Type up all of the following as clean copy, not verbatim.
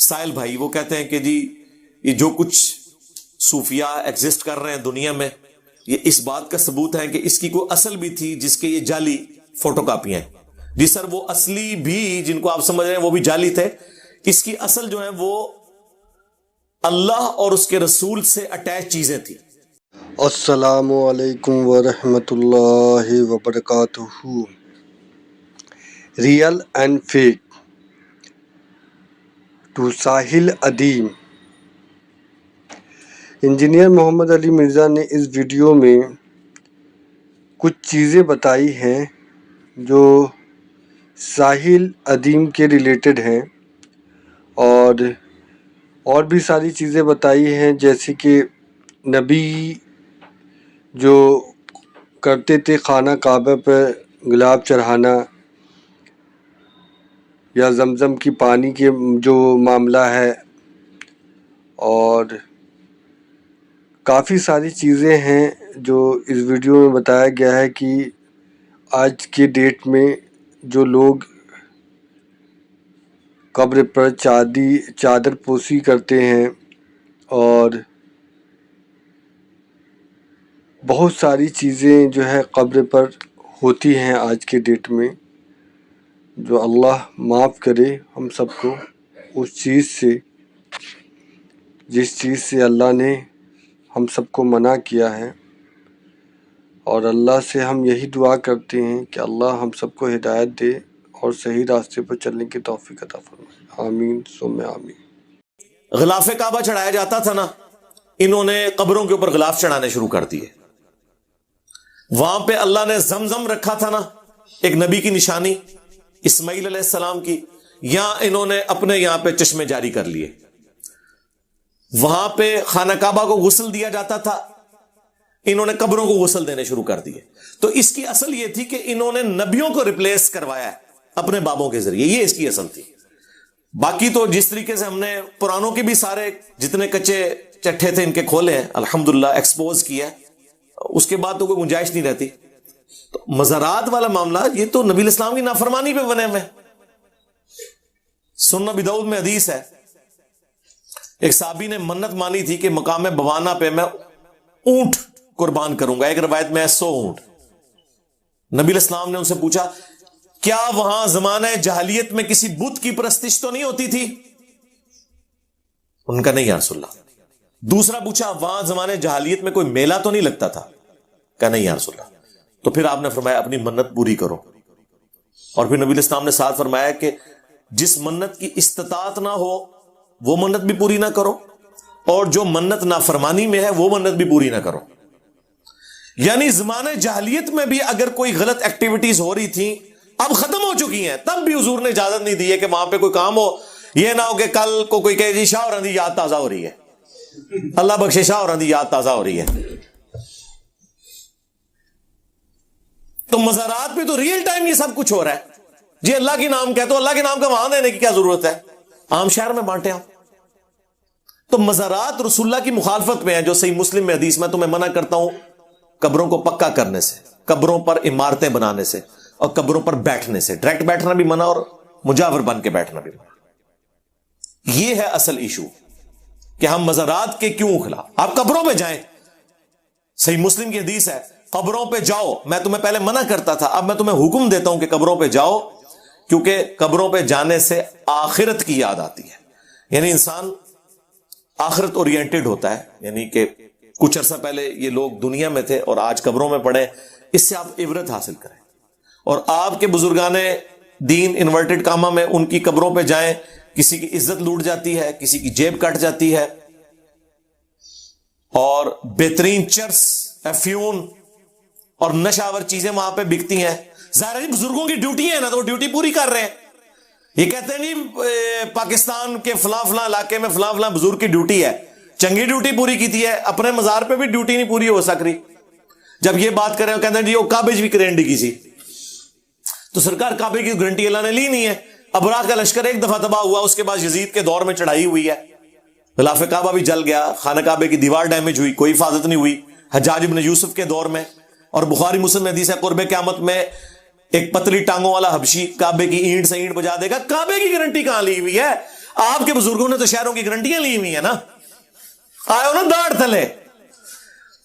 سائل بھائی وہ کہتے ہیں کہ جی یہ جو کچھ صوفیاء ایگزسٹ کر رہے ہیں دنیا میں یہ اس بات کا ثبوت ہے کہ اس کی کوئی اصل بھی تھی جس کے یہ جعلی فوٹو کاپیاں ہیں. جی سر وہ اصلی بھی جن کو آپ سمجھ رہے ہیں وہ بھی جعلی تھے. اس کی اصل جو ہے وہ اللہ اور اس کے رسول سے اٹیچ چیزیں تھیں. السلام علیکم ورحمۃ اللہ وبرکاتہ. Real and fake to Sahil Adeem. Engineer Muhammad Ali Mirza نے اس ویڈیو میں کچھ چیزیں بتائی ہیں جو ساحل ادیم کے ریلیٹڈ ہیں اور بھی ساری چیزیں بتائی ہیں جیسے کہ نبی جو کرتے تھے خانہ کعبہ پہ گلاب چڑھانا یا زمزم کی پانی کے جو معاملہ ہے اور کافی ساری چیزیں ہیں جو اس ویڈیو میں بتایا گیا ہے کہ آج کے ڈیٹ میں جو لوگ قبر پر چادر پوشی کرتے ہیں اور بہت ساری چیزیں جو ہے قبر پر ہوتی ہیں آج کے ڈیٹ میں، جو اللہ معاف کرے ہم سب کو اس چیز سے جس چیز سے اللہ نے ہم سب کو منع کیا ہے. اور اللہ سے ہم یہی دعا کرتے ہیں کہ اللہ ہم سب کو ہدایت دے اور صحیح راستے پر چلنے کی توفیق عطا فرمائے. آمین ثم آمین. غلاف کعبہ چڑھایا جاتا تھا نا، انہوں نے قبروں کے اوپر غلاف چڑھانے شروع کر دیے. وہاں پہ اللہ نے زمزم رکھا تھا نا، ایک نبی کی نشانی اسماعیل علیہ السلام کی، یہاں انہوں نے اپنے یہاں پہ چشمے جاری کر لیے. وہاں پہ خانہ کعبہ کو غسل دیا جاتا تھا، انہوں نے قبروں کو غسل دینے شروع کر دیے. تو اس کی اصل یہ تھی کہ انہوں نے نبیوں کو ریپلیس کروایا ہے اپنے بابوں کے ذریعے، یہ اس کی اصل تھی. باقی تو جس طریقے سے ہم نے پرانوں کے بھی سارے جتنے کچے چٹھے تھے ان کے کھولے ہیں الحمدللہ، ایکسپوز کیا، اس کے بعد تو کوئی گنجائش نہیں رہتی. تو مزارات والا معاملہ یہ تو نبی الاسلام کی نافرمانی پہ بنے ہوئے. سنن ابی داؤد میں حدیث ہے، ایک صحابی نے منت مانی تھی کہ مقام بوانا پہ میں اونٹ قربان کروں گا، ایک روایت میں 100 اونٹ. نبی الاسلام نے ان سے پوچھا کیا وہاں زمانہ جاہلیت میں کسی بت کی پرستش تو نہیں ہوتی تھی؟ ان کا نہیں یا رسول اللہ. دوسرا پوچھا وہاں زمانے جاہلیت میں کوئی میلہ تو نہیں لگتا تھا؟ کہا نہیں یا رسول اللہ. تو پھر آپ نے فرمایا اپنی منت پوری کرو. اور پھر نبی الاسلام نے ساتھ فرمایا کہ جس منت کی استطاعت نہ ہو وہ منت بھی پوری نہ کرو، اور جو منت نافرمانی میں ہے وہ منت بھی پوری نہ کرو. یعنی زمانے جاہلیت میں بھی اگر کوئی غلط ایکٹیویٹیز ہو رہی تھیں اب ختم ہو چکی ہیں، تب بھی حضور نے اجازت نہیں دی ہے کہ وہاں پہ کوئی کام ہو. یہ نہ ہو کہ کل کو کوئی کہے جی شاہ اور دی یاد تازہ ہو رہی ہے، اللہ بخشے شاہ اور دی یاد تازہ ہو رہی ہے. تو مزارات پہ تو ریئل ٹائم یہ سب کچھ ہو رہا ہے. جی اللہ کے نام کہتے ہو، اللہ کے نام کا وہاں دینے کی کیا ضرورت ہے؟ عام شہر میں بانٹے آپ. تو مزارات رسول اللہ کی مخالفت میں ہے، جو صحیح مسلم میں حدیث میں تمہیں منع کرتا ہوں قبروں کو پکا کرنے سے، قبروں پر عمارتیں بنانے سے، اور قبروں پر بیٹھنے سے. ڈائریکٹ بیٹھنا بھی منع اور مجاور بن کے بیٹھنا بھی منع. یہ ہے اصل ایشو کہ ہم مزارات کے کیوں خلاف. آپ قبروں پہ جائیں، صحیح مسلم کی حدیث ہے قبروں پہ جاؤ. میں تمہیں پہلے منع کرتا تھا، اب میں تمہیں حکم دیتا ہوں کہ قبروں پہ جاؤ، کیونکہ قبروں پہ جانے سے آخرت کی یاد آتی ہے. یعنی انسان آخرت اورینٹڈ ہوتا ہے. یعنی کہ کچھ عرصہ پہلے یہ لوگ دنیا میں تھے اور آج قبروں میں پڑے، اس سے آپ عبرت حاصل کریں. اور آپ کے بزرگان دین انورٹڈ کامہ میں ان کی قبروں پہ جائیں، کسی کی عزت لوٹ جاتی ہے، کسی کی جیب کٹ جاتی ہے، اور بہترین چرس، افیون اور نشاور چیزیں وہاں پہ بکتی ہیں. ظاہر ہے بزرگوں کی ڈیوٹی ہے نا، تو وہ ڈیوٹی پوری کر رہے ہیں. یہ کہتے ہیں نہیں پاکستان کے فلاں فلاں علاقے میں فلاں فلاں بزرگ کی ڈیوٹی ہے، چنگی ڈیوٹی پوری کی تھی ہے، اپنے مزار پہ بھی ڈیوٹی نہیں پوری ہو سک رہی. جب یہ بات کریں کہتے ہیں جی وہ کعبے بھی کرنٹ کی سی، تو سرکار کعبے کی گارنٹی اللہ نے لی نہیں ہے. ابراہ کا لشکر ایک دفعہ تباہ ہوا، اس کے بعد یزید کے دور میں چڑھائی ہوئی ہے، غلاف کعبہ بھی جل گیا، خانہ کعبے کی دیوار ڈیمیج ہوئی، کوئی حفاظت نہیں ہوئی. حجاج ابن یوسف کے دور میں، اور بخاری مسلم میں حدیث ہے قرب قیامت میں ایک پتلی ٹانگوں والا حبشی کعبے کی اینٹ سے اینٹ بجا دے گا. کعبے کی گارنٹی کہاں لی ہوئی ہے؟ آپ کے بزرگوں نے تو شہروں کی گارنٹیاں لی ہوئی ہیں نا, آئے ہو نا داڑھ تلے.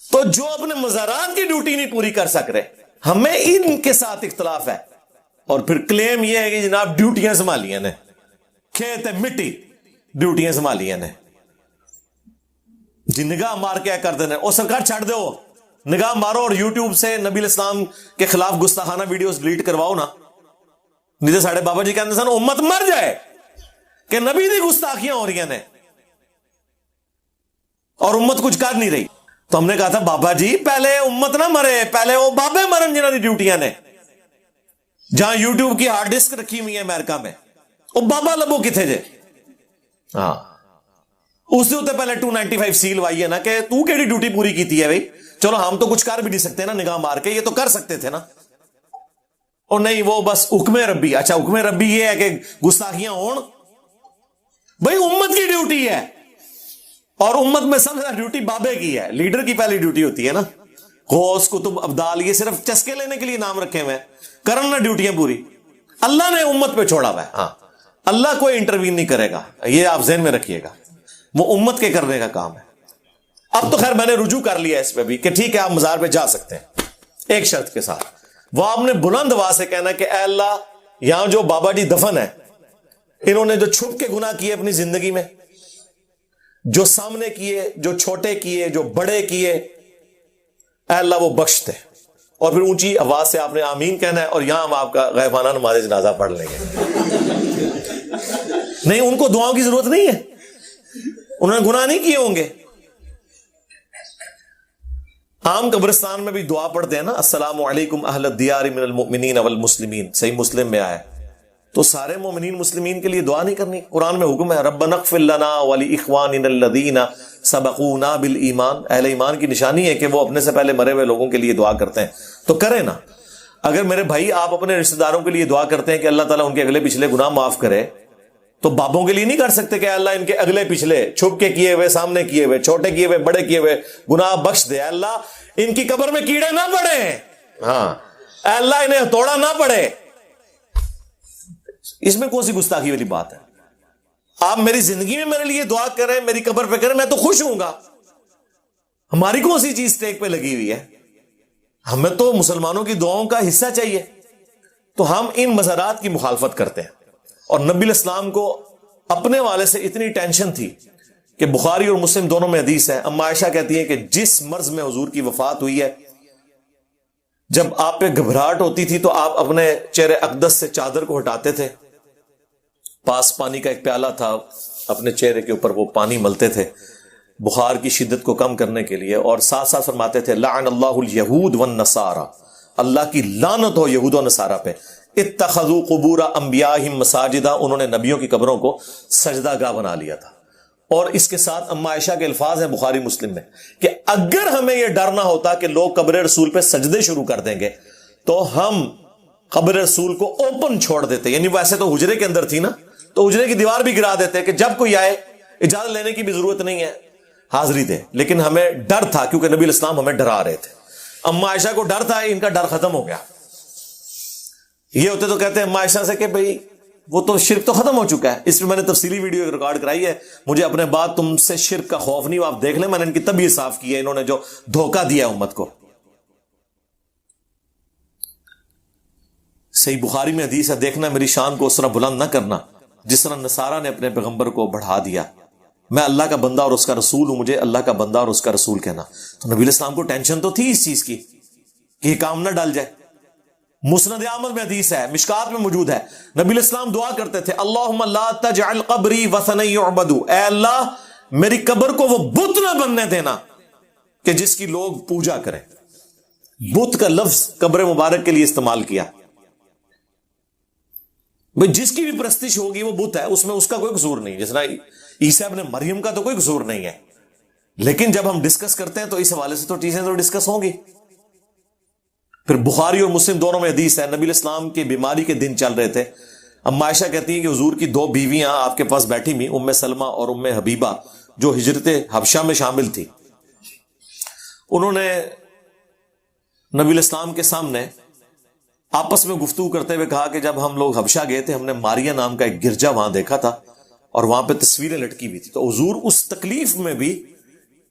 تو جو اپنے مزارات کی ڈیوٹی نہیں پوری کر سک رہے, ہمیں ان کے ساتھ اختلاف ہے. اور پھر کلیم یہ ہے کہ جناب ڈیوٹیاں سنبھالیاں نے, کھیت ہے مٹی, ڈیوٹیاں سنبھالیاں نے, جی نگاہ مار کے کر دینا. اور سرکار چھڑ دو, نگاہ مارو اور یوٹیوب سے نبی علیہ السلام کے خلاف گستاخانہ ویڈیوز ڈیلیٹ کرواؤ نا. نہیں تو ساڑھے بابا جی کہتے سن امت مر جائے کہ نبی دی گستاخیاں ہو رہی نے اور امت کچھ کر نہیں رہی. تو ہم نے کہا تھا بابا جی پہلے امت نہ مرے, پہلے وہ بابے مرن جنہوں نے ڈیوٹیاں نے. جہاں یوٹیوب کی ہارڈ ڈسک رکھی ہوئی ہے امریکہ میں, وہ بابا لبو کتنے جے؟ ہاں اس سے ہوتے پہلے 295 سیل وائی ہے نا کہ تو کیڑی ڈیوٹی پوری کیتی ہے بھائی. چلو ہم تو کچھ کر بھی نہیں سکتے نا نگاہ مار کے, یہ تو کر سکتے تھے نا. اور نہیں وہ بس حکم ربی. اچھا حکم ربی یہ ہے کہ گستاخیاں ہون, بھائی امت کی ڈیوٹی ہے, اور امت میں سب سے زیادہ ڈیوٹی بابے کی ہے. لیڈر کی پہلی ڈیوٹی ہوتی ہے نا. غوث کتب ابدال یہ صرف چسکے لینے کے لیے نام رکھے ہوئے, کرن نہ ڈیوٹیاں پوری. اللہ نے امت پہ چھوڑا ہوا ہے. ہاں اللہ کوئی انٹروین نہیں کرے گا, یہ آپ ذہن میں رکھیے گا, وہ امت کے کرنے کا کام ہے. اب تو خیر میں نے رجوع کر لیا اس پہ بھی کہ ٹھیک ہے آپ مزار پہ جا سکتے ہیں, ایک شرط کے ساتھ. وہ آپ نے بلند آواز سے کہنا کہ اے اللہ یہاں جو بابا جی دفن ہے, انہوں نے جو چھپ کے گناہ کیے اپنی زندگی میں, جو سامنے کیے, جو چھوٹے کیے, جو بڑے کیے, اے اللہ وہ بخش دے. اور پھر اونچی آواز سے آپ نے آمین کہنا ہے, اور یہاں ہم آپ کا غیبانہ نماز جنازہ پڑھ لیں گے. نہیں ان کو دعاؤں کی ضرورت نہیں ہے, انہوں نے گناہ نہیں کیے ہوں گے. عام قبرستان میں بھی دعا پڑھتے ہیں نا, السلام علیکم اہل الدیار من المؤمنین والمسلمین, صحیح مسلم میں آیا ہے. تو سارے مومنین مسلمین کے لیے دعا نہیں کرنی. قرآن میں حکم ہے ربنا اغفر لنا ولاخواننا الذین سبقونا بالایمان. اہل ایمان کی نشانی ہے کہ وہ اپنے سے پہلے مرے ہوئے لوگوں کے لیے دعا کرتے ہیں, تو کریں نا. اگر میرے بھائی آپ اپنے رشتہ داروں کے لیے دعا کرتے ہیں کہ اللہ تعالیٰ ان کے اگلے پچھلے گناہ معاف کرے, تو بابوں کے لیے نہیں کر سکتے کہ اللہ ان کے اگلے پچھلے چھپ کے کیے ہوئے, سامنے کیے ہوئے, چھوٹے کیے ہوئے, بڑے کیے ہوئے گناہ بخش دے. اللہ ان کی قبر میں کیڑے نہ پڑے, ہاں اللہ انہیں ہتھوڑا نہ پڑے. اس میں کون سی گستاخی والی بات ہے؟ آپ میری زندگی میں میرے لیے دعا کریں, میری قبر پہ کریں, میں تو خوش ہوں گا. ہماری کون سی چیز ٹیک پہ لگی ہوئی ہے؟ ہمیں تو مسلمانوں کی دعاؤں کا حصہ چاہیے. تو ہم ان مزارات کی مخالفت کرتے ہیں. اور نبی علیہ السلام کو اپنے والے سے اتنی ٹینشن تھی کہ بخاری اور مسلم دونوں میں حدیث ہے, اما عائشہ کہتی ہیں کہ جس مرض میں حضور کی وفات ہوئی ہے, جب آپ پہ گھبراہٹ ہوتی تھی تو آپ اپنے چہرے اقدس سے چادر کو ہٹاتے تھے, پاس پانی کا ایک پیالہ تھا, اپنے چہرے کے اوپر وہ پانی ملتے تھے بخار کی شدت کو کم کرنے کے لیے, اور ساتھ ساتھ فرماتے تھے لعن اللہ الیہود والنصارى, اللہ کی لعنت ہو یہود و نصارہ پہ, اتخذوا قبور انبیاءہم مساجدہ, انہوں نے نبیوں کی قبروں کو سجدہ گاہ بنا لیا تھا. اور اس کے ساتھ اما عائشہ کے الفاظ ہیں بخاری مسلم میں کہ اگر ہمیں یہ ڈر نہ ہوتا کہ لوگ قبر رسول پہ سجدے شروع کر دیں گے تو ہم قبر رسول کو اوپن چھوڑ دیتے. یعنی ویسے تو حجرے کے اندر تھی نا, تو حجرے کی دیوار بھی گرا دیتے کہ جب کوئی آئے اجازت لینے کی بھی ضرورت نہیں ہے, حاضری دے. لیکن ہمیں ڈر تھا کیونکہ نبی علیہ السلام ہمیں ڈرا رہے تھے. اما عائشہ کو ڈر تھا, ان کا ڈر ختم ہو گیا. یہ ہوتے تو کہتے ہیں اما عائشہ سے کہ بھئی وہ تو شرک تو ختم ہو چکا ہے. اس میں میں نے تفصیلی ویڈیو ریکارڈ کرائی ہے, مجھے اپنے بعد تم سے شرک کا خوف نہیں, آپ دیکھ لیں, میں نے ان کی طبیعت صاف کی ہے, انہوں نے جو دھوکہ دیا امت کو. صحیح بخاری میں حدیث ہے, دیکھنا میری شان کو اس طرح بلند نہ کرنا جس طرح نصارہ نے اپنے پیغمبر کو بڑھا دیا. میں اللہ کا بندہ اور اس کا رسول ہوں, مجھے اللہ کا بندہ اور اس کا رسول کہنا. تو نبی علیہ السلام کو ٹینشن تو تھی اس چیز کی کہ یہ کام نہ ڈال جائے. مسند احمد میں حدیث ہے, مشکات میں موجود ہے, نبی علیہ السلام دعا کرتے تھے اللہم لا تجعل قبری وثنا یعبد, اے اللہ میری قبر کو وہ بت نہ بننے دینا کہ جس کی لوگ پوجا کریں. بت کا لفظ قبر مبارک کے لیے استعمال کیا. بھئی جس کی بھی پرستش ہوگی وہ بت ہے, اس میں اس کا کوئی قصور نہیں. جس طرح عیسیٰ ابن مریم کا تو کوئی قصور نہیں ہے, لیکن جب ہم ڈسکس کرتے ہیں تو اس حوالے سے تو چیزیں تو ڈسکس ہوں گی. پھر بخاری اور مسلم دونوں میں حدیث ہے, نبی علیہ السلام کی بیماری کے دن چل رہے تھے. اما عائشہ کہتی ہیں کہ حضور کی 2 بیویاں آپ کے پاس بیٹھی ہوئی, ام سلمہ اور ام حبیبہ, جو ہجرت حبشہ میں شامل تھی. انہوں نے نبی علیہ السلام کے سامنے آپس میں گفتگو کرتے ہوئے کہا کہ جب ہم لوگ حبشہ گئے تھے, ہم نے ماریا نام کا ایک گرجا وہاں دیکھا تھا, اور وہاں پہ تصویریں لٹکی ہوئی تھی. تو حضور اس تکلیف میں بھی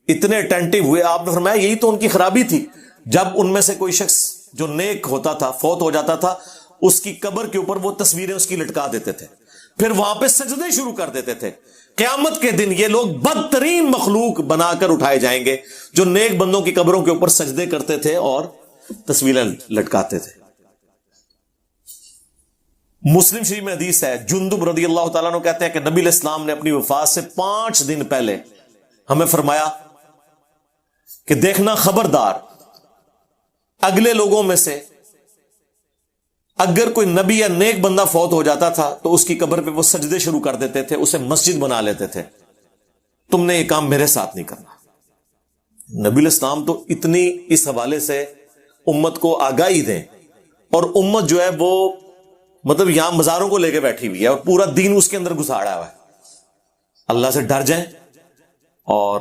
اتنے اٹینٹو ہوئے. آپ نے فرمایا یہی تو ان کی خرابی تھی, جب ان میں سے کوئی شخص جو نیک ہوتا تھا فوت ہو جاتا تھا, اس کی قبر کے اوپر وہ تصویریں اس کی لٹکا دیتے تھے, پھر وہاں پہ سجدے شروع کر دیتے تھے. قیامت کے دن یہ لوگ بدترین مخلوق بنا کر اٹھائے جائیں گے جو نیک بندوں کی قبروں کے اوپر سجدے کرتے تھے اور تصویریں لٹکاتے تھے. مسلم شریف میں حدیث ہے, جندب رضی اللہ تعالیٰ عنہ کہتے ہیں کہ نبی علیہ السلام نے اپنی وفات سے 5 دن پہلے ہمیں فرمایا کہ دیکھنا خبردار, اگلے لوگوں میں سے اگر کوئی نبی یا نیک بندہ فوت ہو جاتا تھا تو اس کی قبر پہ وہ سجدے شروع کر دیتے تھے, اسے مسجد بنا لیتے تھے. تم نے یہ کام میرے ساتھ نہیں کرنا. نبی علیہ السلام تو اتنی اس حوالے سے امت کو آگاہی دیں, اور امت جو ہے وہ مطلب یہاں مزاروں کو لے کے بیٹھی ہوئی ہے اور پورا دین اس کے اندر گھساڑا ہوا ہے. اللہ سے ڈر جائیں, اور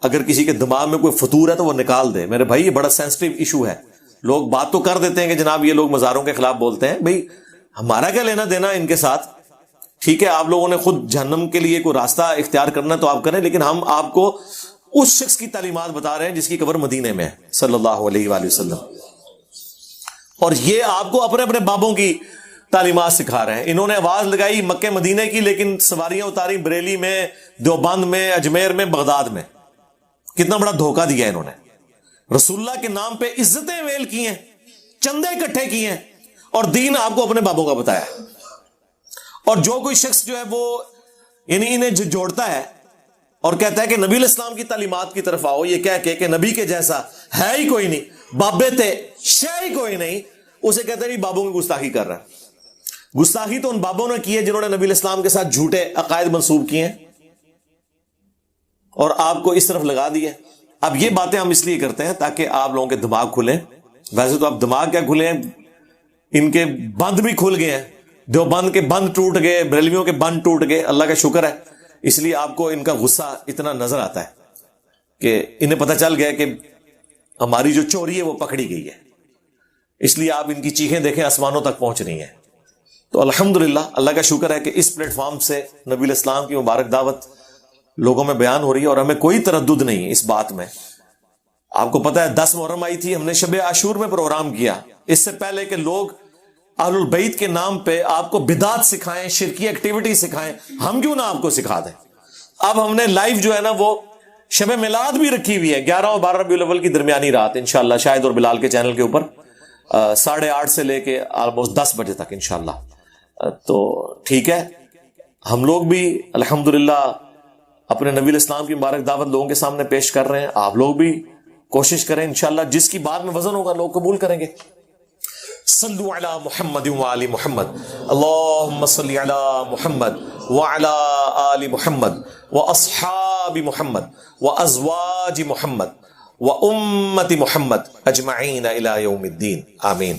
اگر کسی کے دماغ میں کوئی فطور ہے تو وہ نکال دے. میرے بھائی یہ بڑا سینسٹیو ایشو ہے. لوگ بات تو کر دیتے ہیں کہ جناب یہ لوگ مزاروں کے خلاف بولتے ہیں, بھائی ہمارا کیا لینا دینا ان کے ساتھ. ٹھیک ہے آپ لوگوں نے خود جہنم کے لیے کوئی راستہ اختیار کرنا تو آپ کریں, لیکن ہم آپ کو اس شخص کی تعلیمات بتا رہے ہیں جس کی قبر مدینے میں ہے صلی اللہ علیہ وآلہ وسلم, اور یہ آپ کو اپنے اپنے بابوں کی تعلیمات سکھا رہے ہیں. انہوں نے آواز لگائی مکے مدینے کی, لیکن سواریاں اتاری بریلی میں, دیوبند میں, اجمیر میں, بغداد میں. کتنا بڑا دھوکہ دیا انہوں نے. رسول اللہ کے نام پہ عزتیں ویل کی ہیں, چندے اکٹھے کیے ہیں, اور دین آپ کو اپنے بابوں کا بتایا. اور جو کوئی شخص جو ہے وہ یعنی انہیں جوڑتا ہے اور کہتا ہے کہ نبی علیہ السلام کی تعلیمات کی طرف آؤ, یہ کہہ کہ نبی کے جیسا ہے ہی کوئی نہیں, بابے تھے شے ہی کوئی نہیں, اسے کہتے ہیں بابوں کی گستاخی کر رہا ہے. گستاخی تو ان بابوں نے کی ہے جنہوں نے نبی علیہ السلام کے ساتھ جھوٹے عقائد منسوب کیے ہیں اور آپ کو اس طرف لگا دیا. اب یہ باتیں ہم اس لیے کرتے ہیں تاکہ آپ لوگوں کے دماغ کھلیں. ویسے تو اب دماغ کیا کھلے ہیں, ان کے بند بھی کھل گئے ہیں. دیوبند کے بند ٹوٹ گئے, بریلویوں کے بند ٹوٹ گئے, اللہ کا شکر ہے. اس لیے آپ کو ان کا غصہ اتنا نظر آتا ہے کہ انہیں پتہ چل گیا کہ ہماری جو چوری ہے وہ پکڑی گئی ہے, اس لیے آپ ان کی چیخیں دیکھیں آسمانوں تک پہنچ رہی ہیں. تو الحمدللہ اللہ کا شکر ہے کہ اس پلیٹ فارم سے نبی علیہ السلام کی مبارک دعوت لوگوں میں بیان ہو رہی ہے, اور ہمیں کوئی تردد نہیں اس بات میں. آپ کو پتا ہے 10 محرم آئی تھی, ہم نے شب عاشور میں پروگرام کیا, اس سے پہلے کہ لوگ اہل البیت کے نام پہ آپ کو بدعت سکھائیں, شرکی ایکٹیویٹی سکھائیں, ہم کیوں نہ آپ کو سکھا دیں. اب ہم نے لائیو جو ہے نا وہ شب میلاد بھی رکھی ہوئی ہے 11 اور 12 ربیع الاول کی درمیانی رات انشاءاللہ شاہد اور بلال کے چینل کے اوپر 8:30 سے لے کے آلموسٹ 10 بجے تک انشاءاللہ. تو ٹھیک ہے, ہم لوگ بھی الحمدللہ اپنے نبی علیہ السلام کی مبارک دعوت لوگوں کے سامنے پیش کر رہے ہیں. آپ لوگ بھی کوشش کریں انشاءاللہ, جس کی بات میں وزن ہوگا لوگ قبول کریں گے. صلو علی محمد وآل محمد, اللہم صلی علی محمد وعلی آل محمد واصحاب محمد وازواج محمد وامت محمد اجمعین الی یوم الدین, آمین.